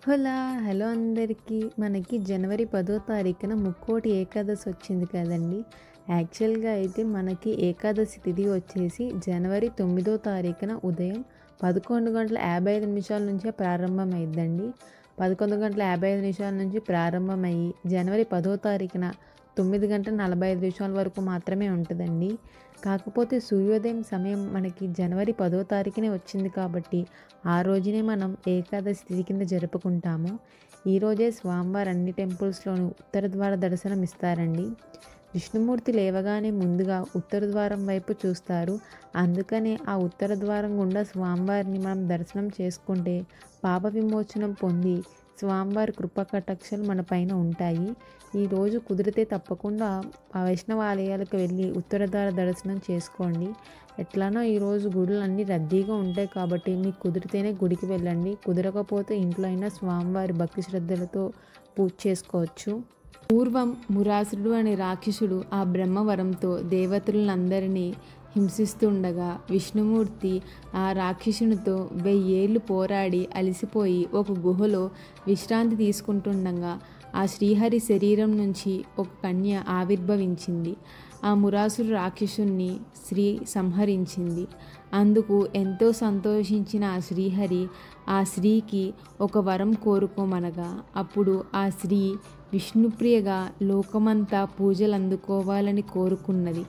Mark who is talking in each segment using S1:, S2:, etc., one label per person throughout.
S1: హోలా! Hello అందరికీ. మనకి జనవరి 10వ తారీఖున ముక్కోటి ఏకాదశి వచ్చింది కదండీ! యాక్చువల్‌గా అయితే మనకి ఏకాదశి తిథి వచ్చేసి జనవరి 9వ తారీఖున ఉదయం 11:55 నుంచే ప్రారంభమైద్దండి. 11:55 నుంచి ప్రారంభమయ్యి జనవరి 10వ తారీఖున 9:45 వరకు మాత్రమే ఉంటదండి. కాకపోతే సూర్యోదయం సమయం మనకి జనవరి 10వ తారీఖునే వచ్చింది కాబట్టి ఆ రోజునే మనం ఏకాదశి తిథి కింద జరుపుకుంటాము. ఈరోజే స్వామివారు అన్ని టెంపుల్స్‌లోనూ ఉత్తర ద్వార దర్శనం ఇస్తారండి. విష్ణుమూర్తి లేవగానే ముందుగా ఉత్తర ద్వారం వైపు చూస్తారు. అందుకనే ఆ ఉత్తర ద్వారం గుండా స్వామివారిని మనం దర్శనం చేసుకుంటే పాప విమోచనం పొంది స్వామివారి కృపా కటాక్షాలు మన పైన ఉంటాయి. ఈరోజు కుదిరితే తప్పకుండా ఆ వైష్ణవ ఆలయాలకు వెళ్ళి ఉత్తర ద్వార దర్శనం చేసుకోండి. ఎట్లానో ఈరోజు గుడులు అన్నీ రద్దీగా ఉంటాయి కాబట్టి మీకు కుదిరితేనే గుడికి వెళ్ళండి. కుదరకపోతే ఇంట్లో అయినా స్వామివారి భక్తి శ్రద్ధలతో పూజ చేసుకోవచ్చు. పూర్వం మురాసురుడు అనే రాక్షసుడు ఆ బ్రహ్మవరంతో దేవతలందరినీ హింసిస్తుండగా విష్ణుమూర్తి ఆ రాక్షసునితో 1000 ఏళ్ళు పోరాడి అలసిపోయి ఒక గుహలో విశ్రాంతి తీసుకుంటుండగా ఆ శ్రీహరి శరీరం నుంచి ఒక కన్య ఆవిర్భవించింది. ఆ మురాసురు రాక్షసుని స్త్రీ సంహరించింది. అందుకు ఎంతో సంతోషించిన ఆ శ్రీహరి ఆ స్త్రీకి ఒక వరం కోరుకోమనగా అప్పుడు ఆ స్త్రీ విష్ణుప్రియగా లోకమంతా పూజలు అందుకోవాలని కోరుకున్నది.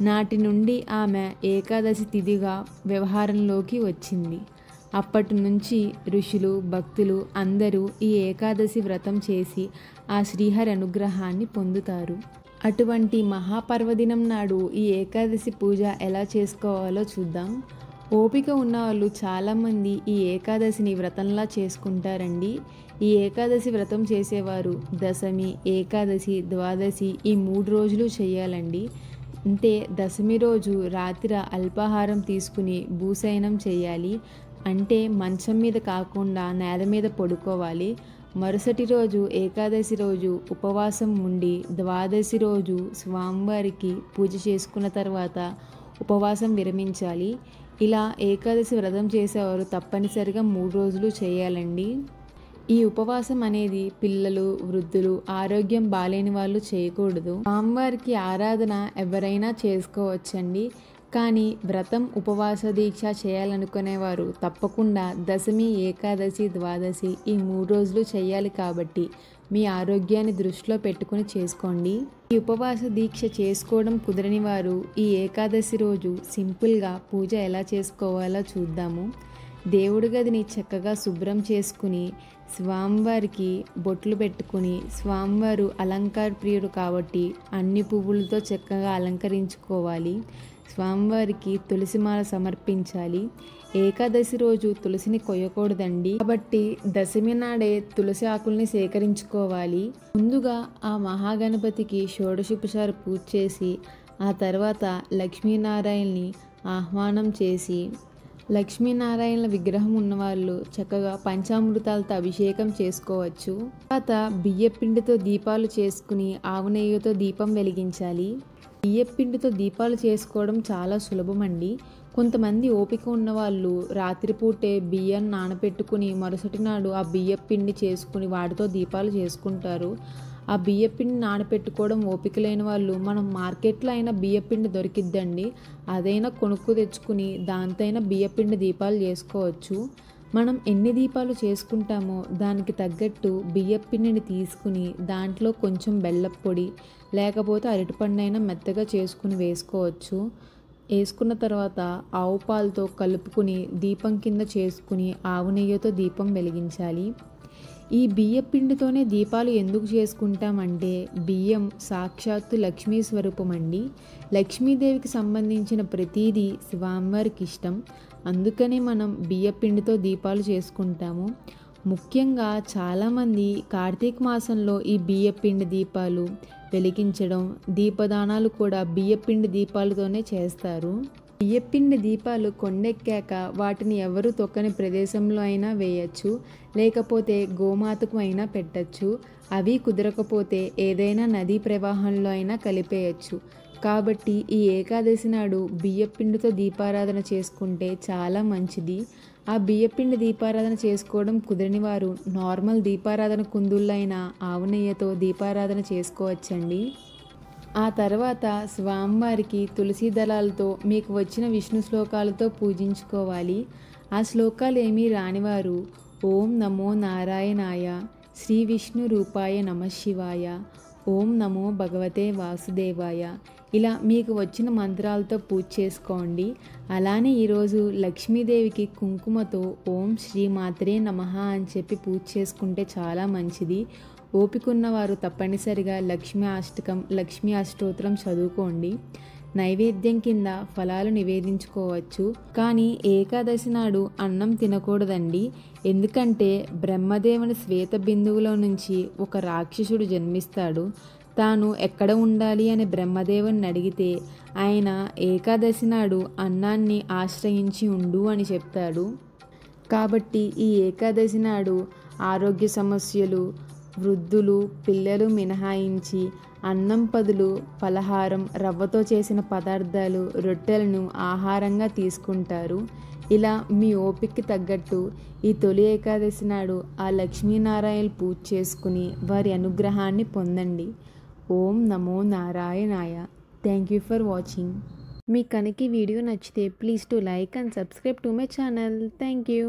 S1: నాటి నుండి ఆమె ఏకాదశి తిథిగా వ్యవహారంలోకి వచ్చింది. అప్పటి నుంచి ఋషులు భక్తులు అందరూ ఈ ఏకాదశి వ్రతం చేసి ఆ శ్రీహరి అనుగ్రహాన్ని పొందుతారు. అటువంటి మహాపర్వదినం నాడు ఈ ఏకాదశి పూజ ఎలా చేసుకోవాలో చూద్దాం. ఓపిక ఉన్నవాళ్ళు చాలామంది ఈ ఏకాదశిని వ్రతంలా చేసుకుంటారండి. ఈ ఏకాదశి వ్రతం చేసేవారు దశమి, ఏకాదశి, ద్వాదశి ఈ 3 రోజులు చేయాలండి. అంటే దశమి రోజు రాత్రి అల్పాహారం తీసుకుని భూశయనం చేయాలి. అంటే మంచం మీద కాకుండా నేల మీద పడుకోవాలి. మరుసటి రోజు ఏకాదశి రోజు ఉపవాసం ఉండి ద్వాదశి రోజు స్వామివారికి పూజ చేసుకున్న తర్వాత ఉపవాసం విరమించాలి. ఇలా ఏకాదశి వ్రతం చేసేవారు తప్పనిసరిగా 3 రోజులు చేయాలండి. ఈ ఉపవాసం అనేది పిల్లలు, వృద్ధులు, ఆరోగ్యం బాలేని వాళ్ళు చేయకూడదు. స్వామివారికి ఆరాధన ఎవరైనా చేసుకోవచ్చండి. కానీ వ్రతం, ఉపవాస దీక్ష చేయాలనుకునేవారు తప్పకుండా దశమి, ఏకాదశి, ద్వాదశి ఈ 3 రోజులు చేయాలి కాబట్టి మీ ఆరోగ్యాన్ని దృష్టిలో పెట్టుకుని చేసుకోండి. ఈ ఉపవాస దీక్ష చేసుకోవడం కుదరని వారు ఈ ఏకాదశి రోజు సింపుల్గా పూజ ఎలా చేసుకోవాలో చూద్దాము. దేవుడి గదిని చక్కగా శుభ్రం చేసుకుని స్వామివారికి బొట్లు పెట్టుకుని, స్వామివారు అలంకార ప్రియుడు కాబట్టి అన్ని పువ్వులతో చక్కగా అలంకరించుకోవాలి. స్వామివారికి తులసిమాల సమర్పించాలి. ఏకాదశి రోజు తులసిని కొయ్యకూడదండి. కాబట్టి దశమి నాడే తులసి ఆకుల్ని సేకరించుకోవాలి. ముందుగా ఆ మహాగణపతికి షోడశోపచార పూజ చేసి ఆ తర్వాత లక్ష్మీనారాయణని ఆహ్వానం చేసి లక్ష్మీనారాయణల విగ్రహం ఉన్నవాళ్ళు చక్కగా పంచామృతాలతో అభిషేకం చేసుకోవచ్చు. తర్వాత బియ్యపిండితో దీపాలు చేసుకుని ఆవు నెయ్యితో దీపం వెలిగించాలి. బియ్యపిండితో దీపాలు చేసుకోవడం చాలా సులభమండి. కొంతమంది ఓపిక ఉన్నవాళ్ళు రాత్రిపూటే బియ్యం నానబెట్టుకుని మరుసటి నాడు ఆ బియ్యపిండి చేసుకుని వాటితో దీపాలు చేసుకుంటారు. ఆ బియ్యపిండి నానబెట్టుకోవడం ఓపిక లేని వాళ్ళు మనం మార్కెట్లో అయినా బియ్యపిండి దొరికిద్దండి. అదైనా కొనుక్కు తెచ్చుకుని దాంతో అయినా బియ్యపిండి దీపాలు చేసుకోవచ్చు. మనం ఎన్ని దీపాలు చేసుకుంటామో దానికి తగ్గట్టు బియ్యపిండిని తీసుకుని దాంట్లో కొంచెం బెల్లం పొడి లేకపోతే అరటిపండు అయినా మెత్తగా చేసుకుని వేసుకోవచ్చు. వేసుకున్న తర్వాత ఆవు పాలతో కలుపుకుని దీపం కింద చేసుకుని ఆవు నెయ్యితో దీపం వెలిగించాలి. ఈ బియ్యపిండితోనే దీపాలు ఎందుకు చేసుకుంటామంటే బియ్యం సాక్షాత్తు లక్ష్మీ స్వరూపం అండి. లక్ష్మీదేవికి సంబంధించిన ప్రతీదీ స్వామివారికి ఇష్టం. అందుకనే మనం బియ్యపిండితో దీపాలు చేసుకుంటాము. ముఖ్యంగా చాలామంది కార్తీక మాసంలో ఈ బియ్యపిండి దీపాలు వెలిగించడం, దీపదానాలు కూడా బియ్యపిండి దీపాలతోనే చేస్తారు. బియ్యపిండి దీపాలు కొండెక్కాక వాటిని ఎవరు తొక్కని ప్రదేశంలో అయినా వేయచ్చు, లేకపోతే గోమాతకు అయినా పెట్టచ్చు. అవి కుదరకపోతే ఏదైనా నదీ ప్రవాహంలో అయినా కలిపేయచ్చు. కాబట్టి ఈ ఏకాదశి నాడు బియ్యపిండితో దీపారాధన చేసుకుంటే చాలా మంచిది. ఆ బియ్యపిండి దీపారాధన చేసుకోవడం కుదరని వారు నార్మల్ దీపారాధన కుందుళ్ళైన ఆవు నెయ్యితో దీపారాధన చేసుకోవచ్చండి. ఆ తర్వాత స్వామివారికి తులసి దళాలతో మీకు వచ్చిన విష్ణు శ్లోకాలతో పూజించుకోవాలి. ఆ శ్లోకాలు ఏమీ రానివారు ఓం నమో నారాయణాయ, శ్రీ విష్ణు రూపాయ నమఃశివాయ, ఓం నమో భగవతే వాసుదేవాయ, ఇలా మీకు వచ్చిన మంత్రాలతో పూజ చేసుకోండి. అలానే ఈరోజు లక్ష్మీదేవికి కుంకుమతో ఓం శ్రీ మాత్రే నమః అని చెప్పి పూజ చేసుకుంటే చాలా మంచిది. ఓపిక ఉన్నవారు తప్పనిసరిగా లక్ష్మీ అష్టకం, లక్ష్మీ అష్టోత్తరం చదువుకోండి. నైవేద్యం కింద ఫలాలు నివేదించుకోవచ్చు. కానీ ఏకాదశి నాడు అన్నం తినకూడదండి. ఎందుకంటే బ్రహ్మదేవుని శ్వేత బిందువులో నుంచి ఒక రాక్షసుడు జన్మిస్తాడు. తాను ఎక్కడ ఉండాలి అని బ్రహ్మదేవుని అడిగితే ఆయన ఏకాదశి నాడు అన్నాన్ని ఆశ్రయించి ఉండు అని చెప్తాడు. కాబట్టి ఈ ఏకాదశి నాడు ఆరోగ్య సమస్యలు, వృద్ధులు, పిల్లలు మినహాయించి అన్నం బదులు పలహారం, రవ్వతో చేసిన పదార్థాలు, రొట్టెలను ఆహారంగా తీసుకుంటారు. ఇలా మీ ఓపికకి తగ్గట్టు ఈ తొలి ఏకాదశి నాడు ఆ లక్ష్మీనారాయణ పూజ చేసుకుని వారి అనుగ్రహాన్ని పొందండి. ఓం నమో నారాయణాయ. Thank you for watching. మీకు కనుక ఈ వీడియో నచ్చితే please to like and subscribe to my channel. Thank you.